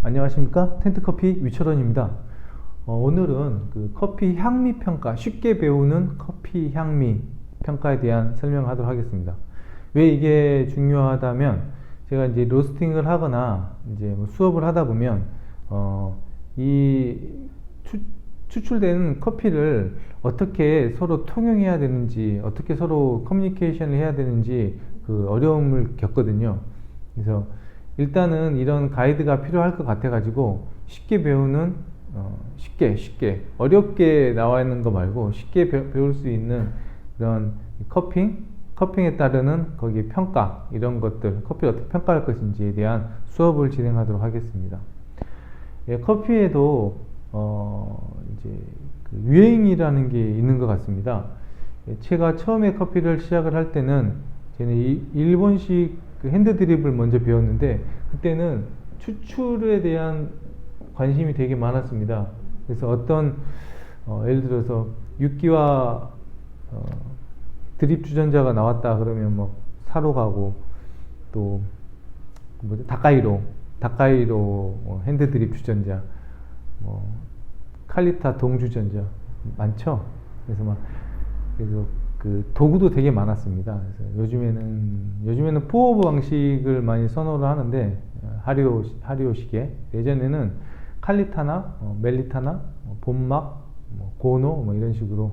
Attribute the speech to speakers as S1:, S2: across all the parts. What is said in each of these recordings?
S1: 안녕하십니까? 텐트커피 위철원입니다. 오늘은 그 커피 향미 평가, 쉽게 배우는 커피 향미 평가에 대한 설명을 하도록 하겠습니다. 왜 이게 중요하다면, 제가 이제 로스팅을 하거나 이제 뭐 수업을 하다 보면 이 추출되는 커피를 어떻게 서로 통용해야 되는지, 어떻게 서로 커뮤니케이션을 해야 되는지 그 어려움을 겪거든요. 그래서 일단은 이런 가이드가 필요할 것 같아 가지고 쉽게 배우는 쉽게 어렵게 나와 있는 거 말고 쉽게 배울 수 있는 그런 커핑에 따르는 거기 평가, 이런 것들, 커피를 어떻게 평가할 것인지에 대한 수업을 진행하도록 하겠습니다. 예, 커피에도 이제 그 유행이라는 게 있는 것 같습니다. 예, 제가 처음에 커피를 시작을 할 때는 저는 일본식 그 핸드 드립을 먼저 배웠는데, 그때는 추출에 대한 관심이 되게 많았습니다. 그래서 예를 들어서 육기와 드립 주전자가 나왔다 그러면 뭐 사러 가고, 또 뭐지, 다카이로 핸드 드립 주전자, 뭐 칼리타 동주전자 많죠. 그래서 그 도구도 되게 많았습니다. 그래서 요즘에는 포어브 방식을 많이 선호를 하는데, 하리오 시계, 예전에는 칼리타나 멜리타나 본막, 고노 뭐 이런 식으로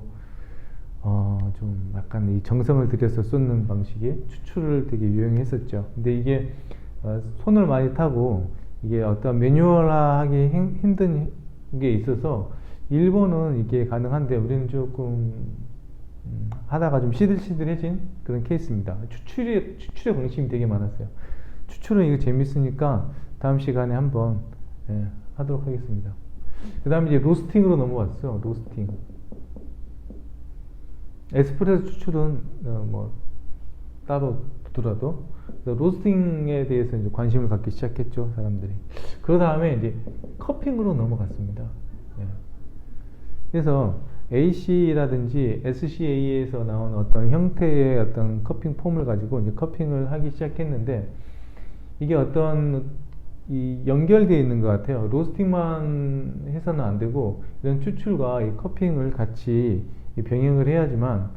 S1: 좀 약간 이 정성을 들여서 쏟는 방식의 추출을 되게 유행했었죠. 근데 이게 손을 많이 타고 이게 어떤 매뉴얼화하기 힘든 게 있어서 일본은 이게 가능한데, 우리는 조금 하다가 좀 시들시들해진 그런 케이스입니다. 추출에 관심이 되게 많았어요. 추출은 이거 재밌으니까 다음 시간에 한번 하도록 하겠습니다. 그 다음에 이제 로스팅으로 넘어왔어. 로스팅. 에스프레소 추출은 뭐 따로 두더라도 로스팅에 대해서 이제 관심을 갖기 시작했죠, 사람들이. 그 다음에 이제 커핑으로 넘어갔습니다. 그래서 AC라든지 SCA에서 나온 어떤 형태의 어떤 커핑 폼을 가지고 이제 커핑을 하기 시작했는데, 이게 이 연결되어 있는 것 같아요. 로스팅만 해서는 안 되고, 이런 추출과 이 커핑을 같이 병행을 해야지만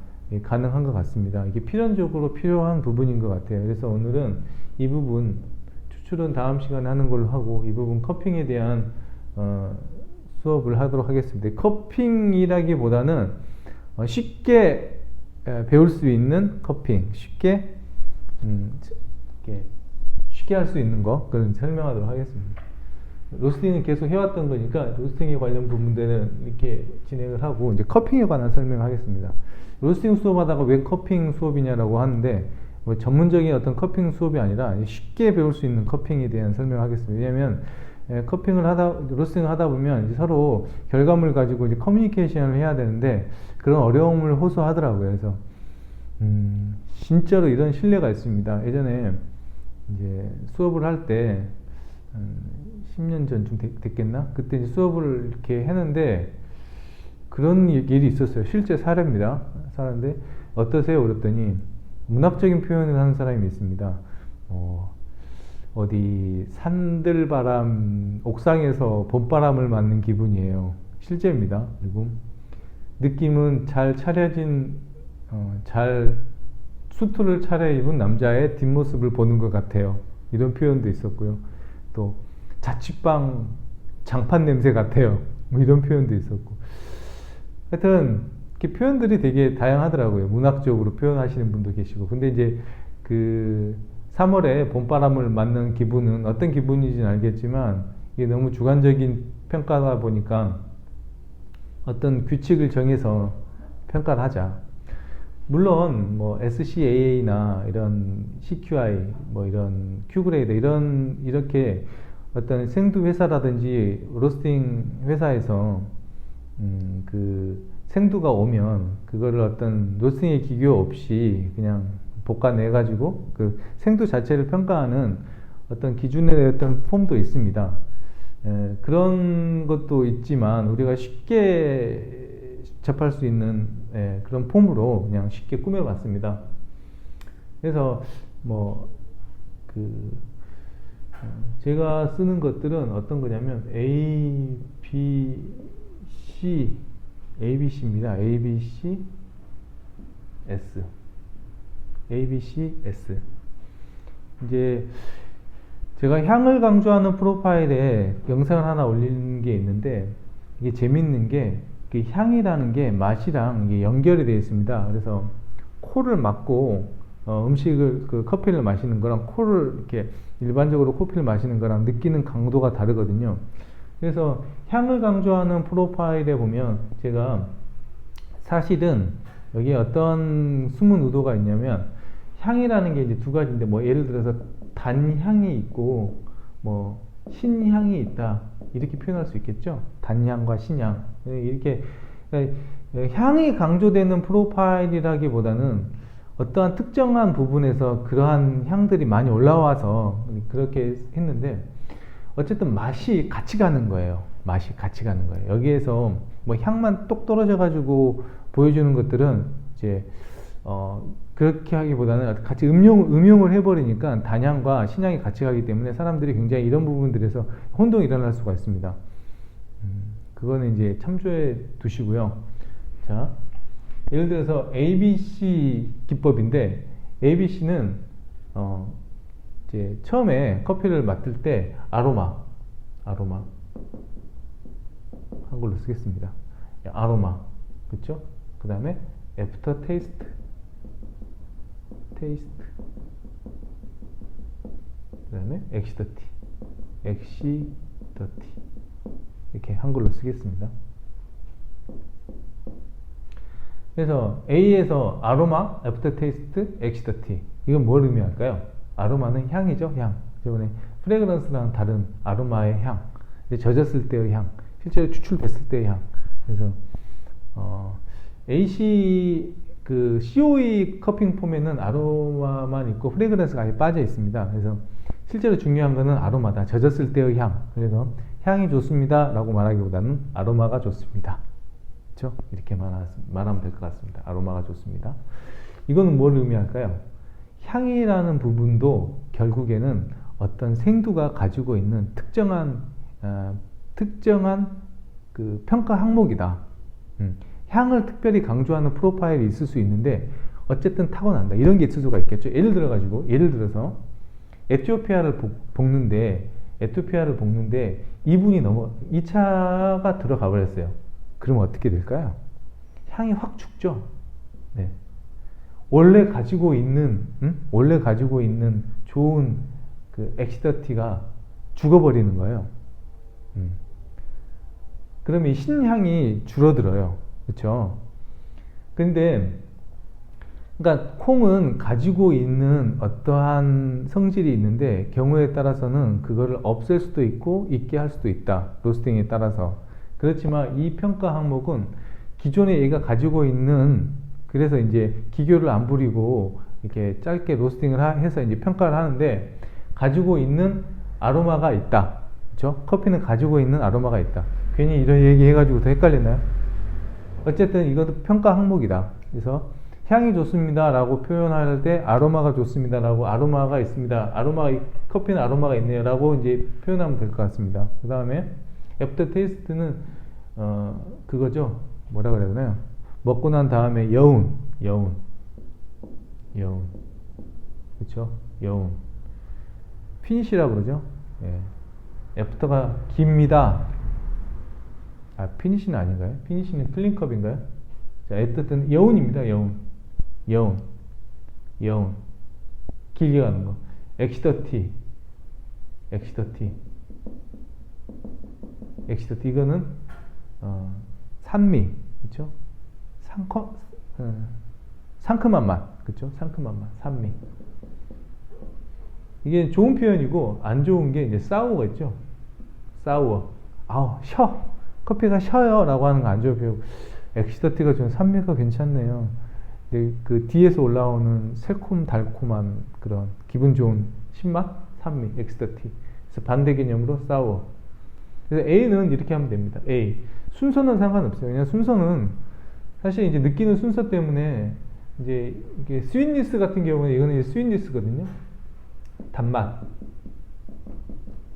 S1: 가능한 것 같습니다. 이게 필연적으로 필요한 부분인 것 같아요. 그래서 오늘은 이 부분, 추출은 다음 시간에 하는 걸로 하고, 이 부분 커핑에 대한 수업을 하도록 하겠습니다. 커핑이라기보다는 쉽게 배울 수 있는 커핑, 쉽게 할 수 있는 거, 그걸 설명하도록 하겠습니다. 로스팅은 계속 해왔던 거니까 로스팅에 관련 부분들은 이렇게 진행을 하고, 이제 커핑에 관한 설명을 하겠습니다. 로스팅 수업하다가 왜 커핑 수업이냐라고 하는데, 뭐 전문적인 어떤 커핑 수업이 아니라 쉽게 배울 수 있는 커핑에 대한 설명을 하겠습니다. 왜냐하면 로스팅을 하다 보면 이제 서로 결과물 가지고 이제 커뮤니케이션을 해야 되는데, 그런 어려움을 호소하더라고요. 그래서 진짜로 이런 신뢰가 있습니다. 예전에 이제 수업을 할 때 10년 전쯤 됐겠나? 그때 이제 수업을 이렇게 했는데 그런 일이 있었어요. 실제 사례입니다. 사례인데 어떠세요? 그랬더니 문학적인 표현을 하는 사람이 있습니다. 어디 산들바람, 옥상에서 봄바람을 맞는 기분이에요. 실제입니다. 그리고 느낌은 잘 차려진, 수트를 차려입은 남자의 뒷모습을 보는 것 같아요. 이런 표현도 있었고요. 또 자취방 장판 냄새 같아요. 뭐 이런 표현도 있었고. 하여튼 이렇게 표현들이 되게 다양하더라고요. 문학적으로 표현하시는 분도 계시고. 근데 이제 그 3월에 봄바람을 맞는 기분은 어떤 기분인지는 알겠지만, 이게 너무 주관적인 평가다 보니까 어떤 규칙을 정해서 평가를 하자. 물론 뭐 SCAA나 이런 CQI, 뭐 이런 Q그레이드, 이렇게 어떤 생두 회사라든지 로스팅 회사에서 그 생두가 오면 그거를 어떤 로스팅의 기교 없이 그냥 볶아내 가지고 그 생두 자체를 평가하는 어떤 기준의 어떤 폼도 있습니다. 그런 것도 있지만, 우리가 쉽게 접할 수 있는 그런 폼으로 그냥 쉽게 꾸며봤습니다. 그래서 뭐 제가 쓰는 것들은 어떤 거냐면 ABC입니다. ABCS. 이제 제가 향을 강조하는 프로파일에 영상을 하나 올린 게 있는데, 이게 재밌는 게 향이라는 게 맛이랑 이게 연결이 되어 있습니다. 그래서 코를 막고 음식을 커피를 마시는 거랑 코를 이렇게 일반적으로 커피를 마시는 거랑 느끼는 강도가 다르거든요. 그래서 향을 강조하는 프로파일에 보면 제가 사실은 여기에 어떤 숨은 의도가 있냐면, 향이라는 게 이제 두 가지인데, 뭐 예를 들어서 단향이 있고 뭐 신향이 있다, 이렇게 표현할 수 있겠죠. 단향과 신향, 이렇게 향이 강조되는 프로파일이라기보다는 어떠한 특정한 부분에서 그러한 향들이 많이 올라와서 그렇게 했는데, 어쨌든 맛이 같이 가는 거예요. 맛이 같이 가는 거예요. 여기에서 뭐 향만 똑 떨어져 가지고 보여주는 것들은 이제 그렇게 하기보다는 같이 음용을 해버리니까 단향과 신향이 같이 가기 때문에 사람들이 굉장히 이런 부분들에서 혼동이 일어날 수가 있습니다. 그거는 이제 참조해 두시고요. 자, 예를 들어서 ABC 기법인데, ABC는 이제 처음에 커피를 맡을 때 아로마 한글로 쓰겠습니다. 아로마, 그렇죠? 그 다음에 애프터 테이스트, 그 다음에 엑시더티, 이렇게 한글로 쓰겠습니다. 그래서 A에서 아로마, 애프터 테이스트, 엑시더티, 이건 뭘 의미할까요? 아로마는 향이죠, 향. 저번에 프레그런스랑 다른 아로마의 향, 젖었을 때의 향, 실제로 추출됐을 때의 향. 그래서 AC COE 커핑 폼에는 아로마만 있고 프레그런스가 아예 빠져 있습니다. 그래서 실제로 중요한 거는 아로마다, 젖었을 때의 향. 그래서 향이 좋습니다 라고 말하기보다는 아로마가 좋습니다, 그렇죠? 이렇게 말하면 될 것 같습니다. 아로마가 좋습니다. 이거는 뭘 의미할까요? 향이라는 부분도 결국에는 어떤 생두가 가지고 있는 특정한 그 평가 항목이다. 향을 특별히 강조하는 프로파일이 있을 수 있는데, 어쨌든 타고난다, 이런 게 있을 수가 있겠죠. 예를 들어서 에티오피아를 볶는데 이분이 2차가 들어가 버렸어요. 그러면 어떻게 될까요? 향이 확 죽죠. 네. 원래 가지고 있는 좋은 그 엑시더티가 죽어버리는 거예요. 그러면 이 신향이 줄어들어요, 그렇죠? 그런데 그러니까 콩은 가지고 있는 어떠한 성질이 있는데, 경우에 따라서는 그거를 없앨 수도 있고 있게 할 수도 있다, 로스팅에 따라서. 그렇지만 이 평가 항목은 기존에 얘가 가지고 있는, 그래서 이제 기교를 안 부리고 이렇게 짧게 로스팅을 해서 이제 평가를 하는데, 가지고 있는 아로마가 있다, 그렇죠? 커피는 가지고 있는 아로마가 있다. 괜히 이런 얘기 해가지고 더 헷갈리나요? 어쨌든 이것도 평가 항목이다. 그래서 향이 좋습니다 라고 표현할 때 아로마가 좋습니다 라고, 아로마가 있습니다, 커피는 아로마가 있네요 라고 이제 표현하면 될 것 같습니다. 그 다음에 애프터 테이스트는 그거죠. 뭐라 그래야 되나요? 먹고 난 다음에 여운, 그렇죠? 여운, 피니시라고 그러죠. 예. 애프터가 깁니다. 피니시는 아닌가요? 피니시는 클린컵인가요? 자, 어쨌든 여운입니다. 여운, 길게 가는 거. 엑시더티, 이거는 산미, 그렇죠? 상큼한 맛, 그렇죠? 상큼한 맛, 산미. 이게 좋은 표현이고, 안 좋은 게 이제 사우어가 있죠. 사우어, 커피가 셔요 라고 하는 거 안 좋은 표현. 엑시더티가 좀 산미가 괜찮네요. 그 뒤에서 올라오는 새콤달콤한 그런 기분 좋은 신맛, 산미, 엑시더티. 그래서 반대 개념으로 사우어. 그래서 A는 이렇게 하면 됩니다. A. 순서는 상관없어요. 그냥 순서는 사실 이제 느끼는 순서 때문에, 이제 이게 스윗니스 같은 경우는 이거는 이제 스윗니스거든요. 단맛.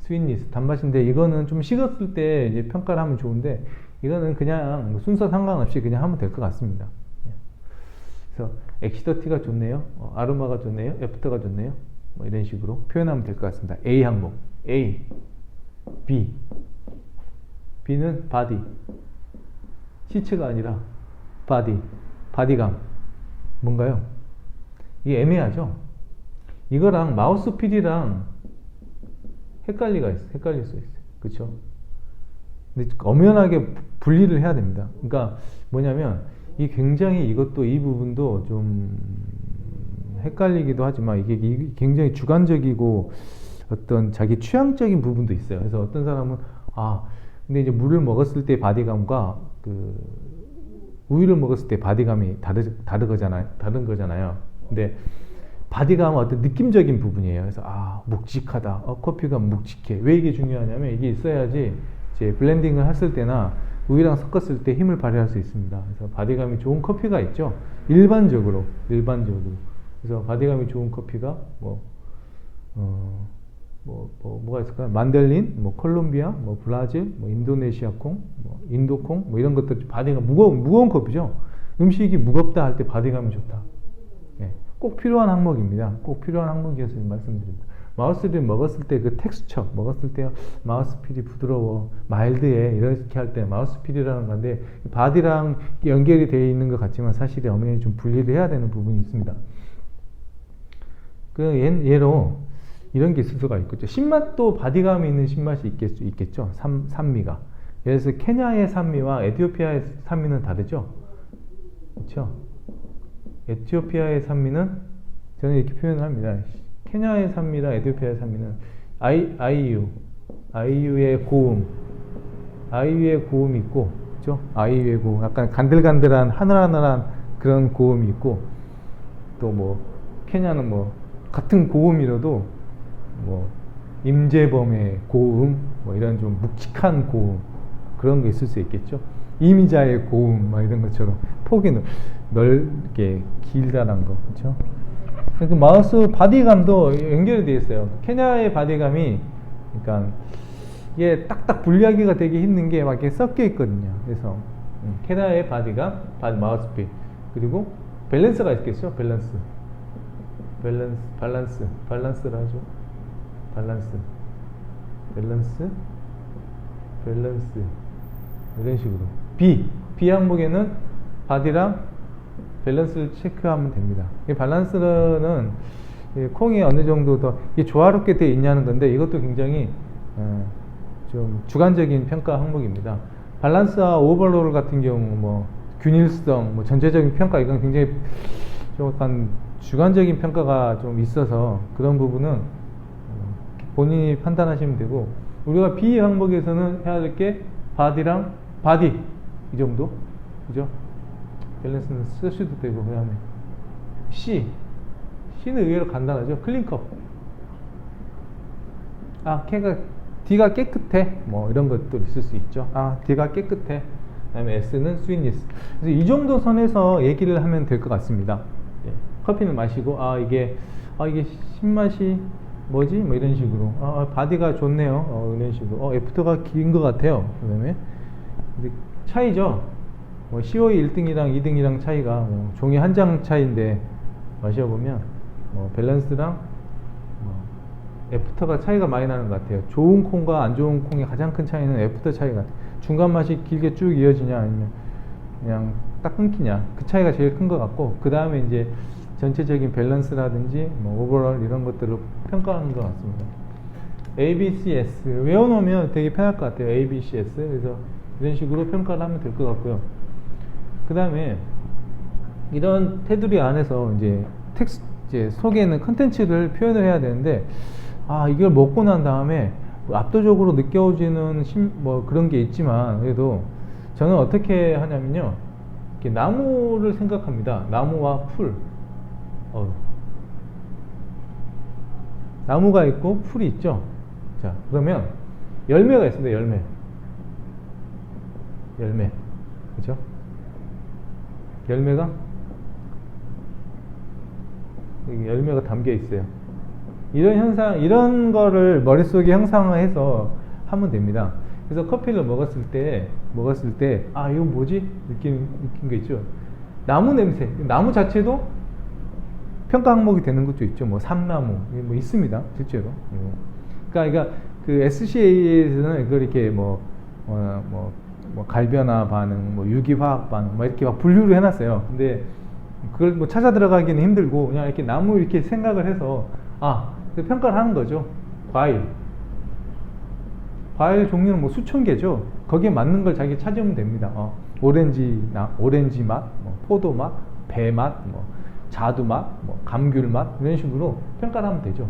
S1: 스윗니스 단맛인데 이거는 좀 식었을 때 이제 평가를 하면 좋은데 이거는 그냥 순서 상관없이 그냥 하면 될 것 같습니다. 그래서 엑시더티가 좋네요. 아로마가 좋네요. 애프터가 좋네요. 뭐 이런 식으로 표현하면 될 것 같습니다. A 항목 A, B. B는 바디. 시체가 아니라 바디. 바디감. 뭔가요? 이게 애매하죠? 이거랑 마우스필이랑 헷갈릴 수 있어요. 그쵸? 근데 엄연하게 분리를 해야 됩니다. 그러니까 뭐냐면 이 굉장히 이것도 이 부분도 좀 헷갈리기도 하지만 이게 굉장히 주관적이고 어떤 자기 취향적인 부분도 있어요. 그래서 어떤 사람은 근데 이제 물을 먹었을 때 바디감과 그 우유를 먹었을 때 바디감이 다른 거잖아요. 근데 바디감은 어떤 느낌적인 부분이에요. 그래서 묵직하다. 커피가 묵직해. 왜 이게 중요하냐면 이게 있어야지 이제 블렌딩을 했을 때나 우유랑 섞었을 때 힘을 발휘할 수 있습니다. 그래서 바디감이 좋은 커피가 있죠. 일반적으로. 그래서 바디감이 좋은 커피가 뭐가 있을까요? 만델린, 콜롬비아, 브라질, 인도네시아 콩, 인도 콩, 이런 것들 바디감 무거운 커피죠. 음식이 무겁다 할 때 바디감이 좋다. 꼭 필요한 항목입니다. 꼭 필요한 항목이어서 말씀드립니다. 마우스를 먹었을 때 그 텍스처, 먹었을 때 마우스필이 부드러워, 마일드해 이렇게 할 때 마우스필이라는 건데 바디랑 연결이 되어 있는 것 같지만 사실 엄연히 좀 분리를 해야 되는 부분이 있습니다. 예로 이런 게 있을 수가 있겠죠. 신맛도 바디감이 있는 신맛이 있겠죠. 산미가. 예를 들어서 케냐의 산미와 에티오피아의 산미는 다르죠. 그렇죠. 에티오피아의 산미는 저는 이렇게 표현을 합니다. 케냐의 산미랑 에티오피아의 산미는 아이유의 고음이 있고, 그죠? 아이유의 고음, 약간 간들간들한 하늘하늘한 그런 고음이 있고, 또 케냐는 같은 고음이라도 임재범의 고음, 이런 좀 묵직한 고음 그런 게 있을 수 있겠죠. 이미자의 고음 이런 것처럼 폭이 넓게 길다란 거, 그렇죠? 그 마우스 바디감도 연결이 되어 있어요. 케냐의 바디감이 그러니까 이게 딱딱 분리하기가 되게 힘든 게 막 이렇게 섞여 있거든요. 그래서 케냐의 바디감, 마우스필 그리고 밸런스가 있겠죠. 밸런스를 하죠. 밸런스 이런 식으로 B 항목에는 바디랑 밸런스를 체크하면 됩니다. 이 밸런스는 콩이 어느 정도 더 조화롭게 되어 있냐는 건데 이것도 굉장히 좀 주관적인 평가 항목입니다. 밸런스와 오버롤 같은 경우 균일성, 전체적인 평가 이건 굉장히 좀 약간 주관적인 평가가 좀 있어서 그런 부분은 본인이 판단하시면 되고 우리가 B 항목에서는 해야 될 게 바디랑 바디 이 정도, 그죠? 밸런스는 쓰셔도 되고 그 다음에 C는 의외로 간단하죠. 클린컵. D가 깨끗해. 이런 것도 있을 수 있죠. D가 깨끗해. 그 다음에 S는 스윗니스. 그래서 이 정도 선에서 얘기를 하면 될 것 같습니다. 커피는 마시고 이게 신맛이 뭐지? 이런 식으로 바디가 좋네요. 이런 식으로 애프터가 긴 것 같아요. 그 다음에 차이죠. COE 1등이랑 2등이랑 차이가 종이 한 장 차이인데 마셔보면 밸런스랑 애프터가 차이가 많이 나는 것 같아요. 좋은 콩과 안 좋은 콩의 가장 큰 차이는 애프터 차이 같아요. 중간 맛이 길게 쭉 이어지냐 아니면 그냥 딱 끊기냐 그 차이가 제일 큰 것 같고 그 다음에 이제 전체적인 밸런스라든지 오버롤 이런 것들을 평가하는 것 같습니다. ABCS 외워놓으면 되게 편할 것 같아요. ABCS 그래서 이런 식으로 평가를 하면 될 것 같고요. 그 다음에 이런 테두리 안에서 이제 속에 있는 컨텐츠를 표현을 해야 되는데 이걸 먹고 난 다음에 압도적으로 느껴지는 그런 게 있지만 그래도 저는 어떻게 하냐면요. 이렇게 나무를 생각합니다. 나무와 풀. 나무가 있고 풀이 있죠. 자, 그러면 열매가 있습니다. 열매. 그죠? 열매가 담겨 있어요. 이런 현상, 이런 거를 머릿속에 형상화해서 하면 됩니다. 그래서 커피를 먹었을 때, 아, 이거 뭐지? 느낀 거 있죠? 나무 냄새. 나무 자체도 평가 항목이 되는 것도 있죠. 뭐, 삼나무. 뭐, 있습니다. 실제로. 그러니까 그 SCA에서는 그걸 이렇게 뭐 갈변화 반응, 뭐 유기화학 반응, 막 이렇게 막 분류를 해놨어요. 근데 그걸 뭐 찾아 들어가기는 힘들고, 그냥 이렇게 나무 이렇게 생각을 해서, 평가를 하는 거죠. 과일 종류는 뭐 수천 개죠. 거기에 맞는 걸 자기 찾으면 됩니다. 오렌지 맛, 뭐 포도 맛, 배 맛, 뭐 자두 맛, 뭐 감귤 맛, 이런 식으로 평가를 하면 되죠.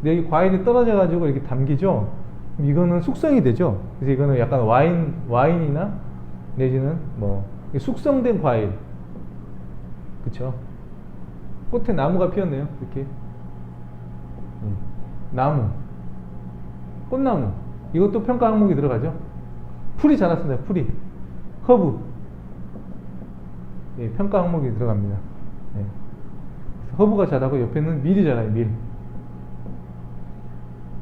S1: 근데 여기 과일이 떨어져 가지고 이렇게 담기죠. 이거는 숙성이 되죠. 그래서 이거는 약간 와인이나 내지는 뭐 숙성된 과일, 그쵸? 꽃에 나무가 피었네요. 이렇게 나무, 꽃나무, 이것도 평가 항목이 들어가죠. 풀이 자랐습니다. 풀이, 허브, 예, 평가 항목이 들어갑니다. 예. 허브가 자라고 옆에는 밀이 자라요. 밀.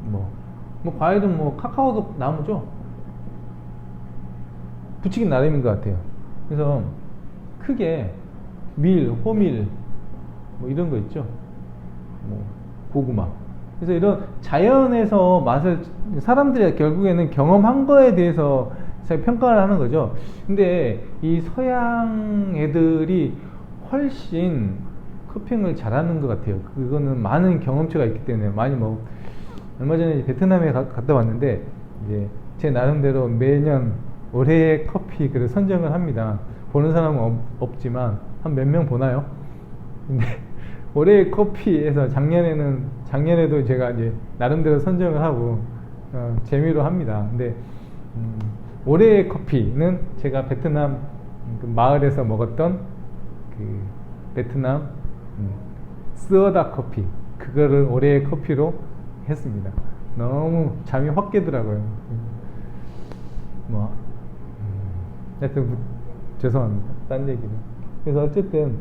S1: 뭐 과일은 뭐 카카오도 나무죠. 붙이긴 나름인 것 같아요. 그래서 크게 밀, 호밀, 뭐 이런 거 있죠. 뭐 고구마. 그래서 이런 자연에서 맛을 사람들이 결국에는 경험한 거에 대해서 평가를 하는 거죠. 근데 이 서양 애들이 훨씬 커핑을 잘하는 것 같아요. 그거는 많은 경험치가 있기 때문에 많이 얼마 전에 베트남에 갔다 왔는데, 이제 제 나름대로 매년 올해의 커피를 선정을 합니다. 보는 사람은 없지만 한 몇 명 보나요? 근데 올해의 커피에서 작년에도 제가 이제 나름대로 선정을 하고 재미로 합니다. 근데 올해의 커피는 제가 베트남 그 마을에서 먹었던 그 베트남 스어다 커피, 그거를 올해의 커피로 했습니다. 너무 잠이 확 깨더라고요. 하여튼 죄송합니다. 딴 얘기는. 그래서 어쨌든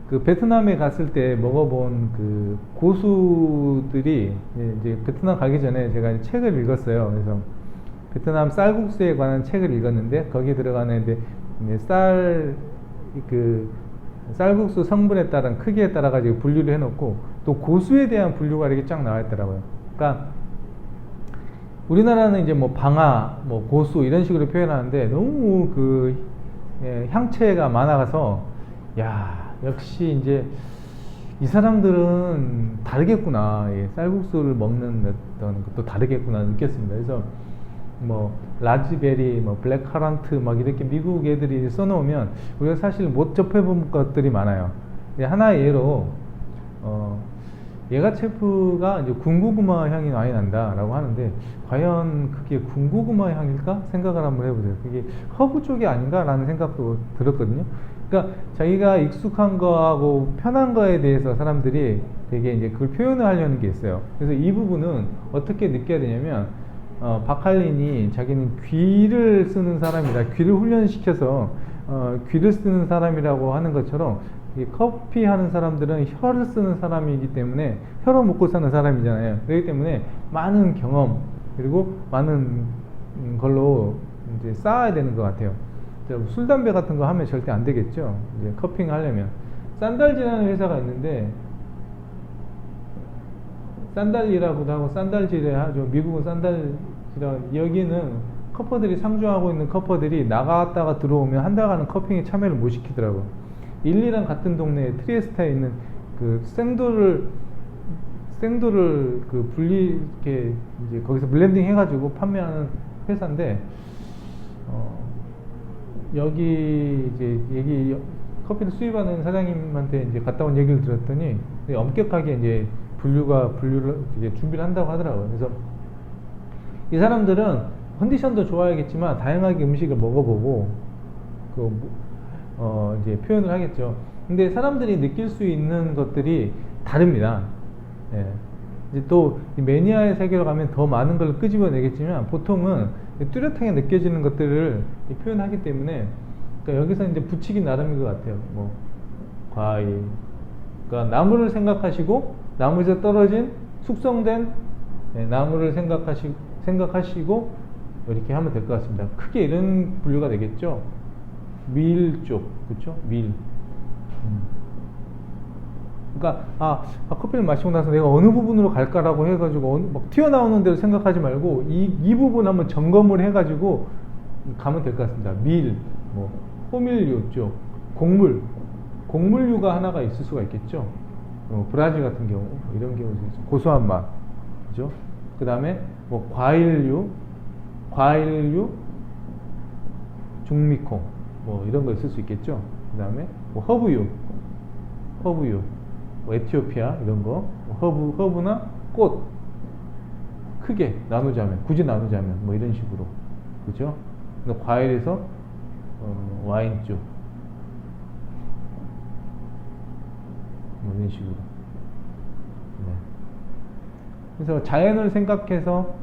S1: 그 베트남에 갔을 때 먹어본 그 고수들이, 이제 베트남 가기 전에 제가 책을 읽었어요. 그래서 베트남 쌀국수에 관한 책을 읽었는데, 거기에 들어가는 쌀국수 성분에 따른 크기에 따라 가지고 분류를 해놓고, 또 고수에 대한 분류가 이렇게 쫙 나와 있더라고요. 그러니까 우리나라는 이제 뭐 방아, 뭐 고수 이런 식으로 표현하는데, 너무 향채가 많아서, 역시 이제 이 사람들은 다르겠구나, 쌀국수를 먹는 어떤 것도 다르겠구나 느꼈습니다. 그래서 뭐 라즈베리, 뭐 블랙카런트 막 이렇게 미국 애들이 써놓으면 우리가 사실 못 접해본 것들이 많아요. 하나의 예로 예가체프가 이제 군고구마 향이 많이 난다라고 하는데, 과연 그게 군고구마 향일까 생각을 한번 해보세요. 그게 허브 쪽이 아닌가라는 생각도 들었거든요. 그러니까 자기가 익숙한 거하고 편한 거에 대해서 사람들이 되게 이제 그걸 표현을 하려는 게 있어요. 그래서 이 부분은 어떻게 느껴야 되냐면, 바칼린이 자기는 귀를 쓰는 사람이다, 귀를 훈련시켜서 귀를 쓰는 사람이라고 하는 것처럼, 이 커피 하는 사람들은 혀를 쓰는 사람이기 때문에, 혀로 먹고 사는 사람이잖아요. 그렇기 때문에 많은 경험, 그리고 많은 걸로 이제 쌓아야 되는 것 같아요. 술, 담배 같은 거 하면 절대 안 되겠죠. 이제 커핑 하려면. 산달지라는 회사가 있는데, 산달리라고도 하고 산달지를 하죠. 미국은 산달지라. 여기는 커퍼들이 상주하고 있는 커퍼들이 나갔다가 들어오면 한 달간은 커핑에 참여를 못 시키더라고요. 일리랑 같은 동네에 트리에스타에 있는 그 생도를 그 이렇게 이제 거기서 블렌딩 해가지고 판매하는 회사인데, 여기 이제 커피를 수입하는 사장님한테 이제 갔다 온 얘기를 들었더니, 엄격하게 이제 분류를 이제 준비를 한다고 하더라고요. 그래서 이 사람들은 컨디션도 좋아야겠지만 다양하게 음식을 먹어보고 이제 표현을 하겠죠. 근데 사람들이 느낄 수 있는 것들이 다릅니다. 예. 이제 또 매니아의 세계로 가면 더 많은 걸 끄집어내겠지만, 보통은 뚜렷하게 느껴지는 것들을 표현하기 때문에, 그러니까 여기서 이제 붙이기 나름인 것 같아요. 뭐 과일, 그러니까 나무를 생각하시고 나무에서 떨어진 숙성된 나무를 생각하시고 이렇게 하면 될 것 같습니다. 크게 이런 분류가 되겠죠. 밀 쪽, 그렇죠? 밀. 그러니까 커피를 마시고 나서 내가 어느 부분으로 갈까라고 해가지고 막 튀어나오는 대로 생각하지 말고 이 부분 한번 점검을 해가지고 가면 될 것 같습니다. 밀, 뭐 호밀류 쪽, 곡물류가 하나가 있을 수가 있겠죠. 브라질 같은 경우 이런 경우도 있죠. 고소한 맛, 그죠? 그 다음에 뭐 과일류, 중미콩, 뭐 이런 거 있을 수 있겠죠. 그 다음에 뭐 허브유, 뭐 에티오피아 이런 거, 허브나 꽃 크게 나누자면, 굳이 나누자면 뭐 이런 식으로, 그죠? 과일에서 와인주, 뭐 이런 식으로. 네. 그래서 자연을 생각해서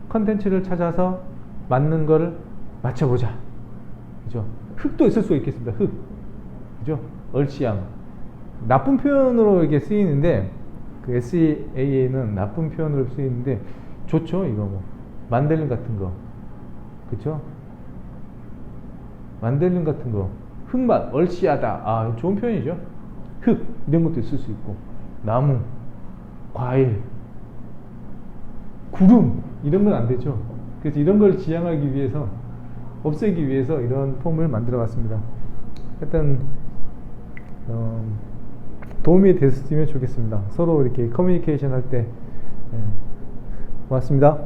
S1: 컨텐츠를 찾아서 맞는 거를 맞춰보자. 그죠? 흙도 있을 수 있겠습니다. 흙. 그죠? 얼씨양. 나쁜 표현으로 이게 쓰이는데, 그 SEA는 나쁜 표현으로 쓰이는데, 좋죠, 이거 뭐. 만델린 같은 거. 그죠? 만델린 같은 거. 흙맛, 얼씨하다. 좋은 표현이죠. 흙. 이런 것도 있을 수 있고. 나무, 과일, 구름. 이런 건 안 되죠. 그래서 이런 걸 지향하기 위해서, 없애기 위해서 이런 폼을 만들어 봤습니다. 하여튼 도움이 됐으면 좋겠습니다. 서로 이렇게 커뮤니케이션 할 때. 고맙습니다.